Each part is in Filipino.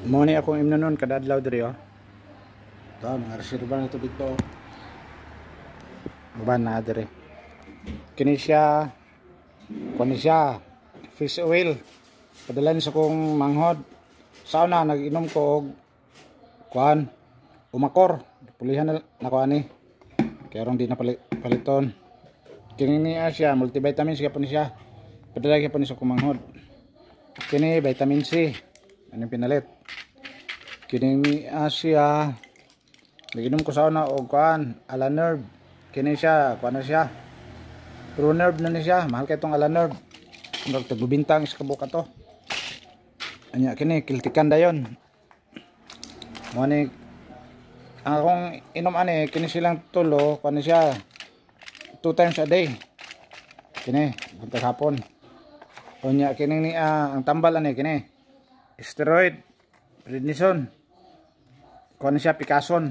Mo ni akong imnon kada adlaw diri oh. Ito, mga reserva na tubig to. Uban na diri. Kini siya fish oil. Padalhan sa kong manghod. Sauna nag-inom ko og kuan umakor. Pulihan na ko ani. Kaya rong di na paliton. Kini ni siya multivitamins siya po ni siya. Padala siya po ni sa kong manghod. Kini vitamin C. Ano pinalit? Kini ni siya nag-inom ko sauna og kuan Alanerve. Kini siya kuan na siya. True Nerve na ni siya. Mahal kay tong Alanerve. Ang tagbubintang sa kabuka to. Anya kini kiltikan dayon. Mo ni ang akong inom ani kini silang tulo kuan ni siya 2 times a day. Kini buntag hapon. Unya kini ni ang tambal ani kini steroid prednisone. Kuan ni siya Picason.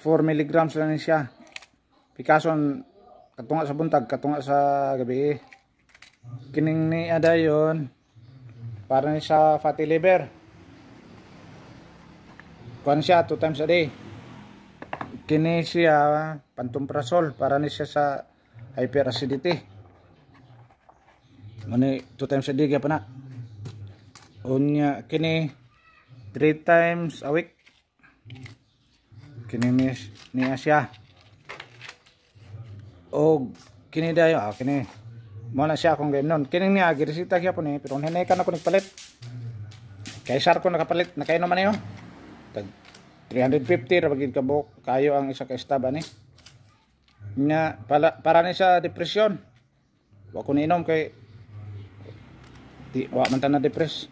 4 mg lang ni siya. Picason katunga sa buntag, katunga sa gabi. Kining ni adayon para ni sa fatty liver. Kuan siya 2 times a day. Kini siya pantoprazole para ni siya sa hyperacidity. Mani 2 times a day gyud pa na. Unya kini 3 times a week. Kini niya siya. O kini dayo kini mo na siya akong game nun. Kini niya giresita siya po ni pero hinay ka na ko nagpalit. Kay sar ko nakapalit na kayo naman niyo. Tag 350 ra bagid kabuk kayo ang isa ka stab ani. Nya para ni sa depresyon. Wa ko niinom kay wa man ta na depress.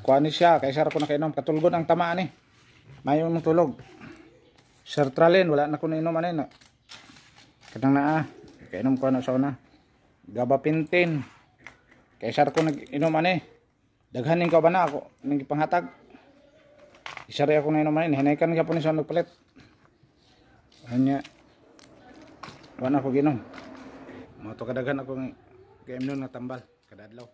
Kuan ni siya kay sar ko na kainom katulgon ang tama ani. Mayo mong tulog. Sertralin wala na ko niinom ani na. Kadang naa kainom ko na sa una. Gabapentin. Kay sar ko nag-inom ani. Daghanin ko ba na ako ning panghatag. Isari ako na inom ani hinay kan gyapon ni sa nagpalit. Anya wala na ko ginom. Mo to kadaghan ako kay imnon na tambal kada adlaw.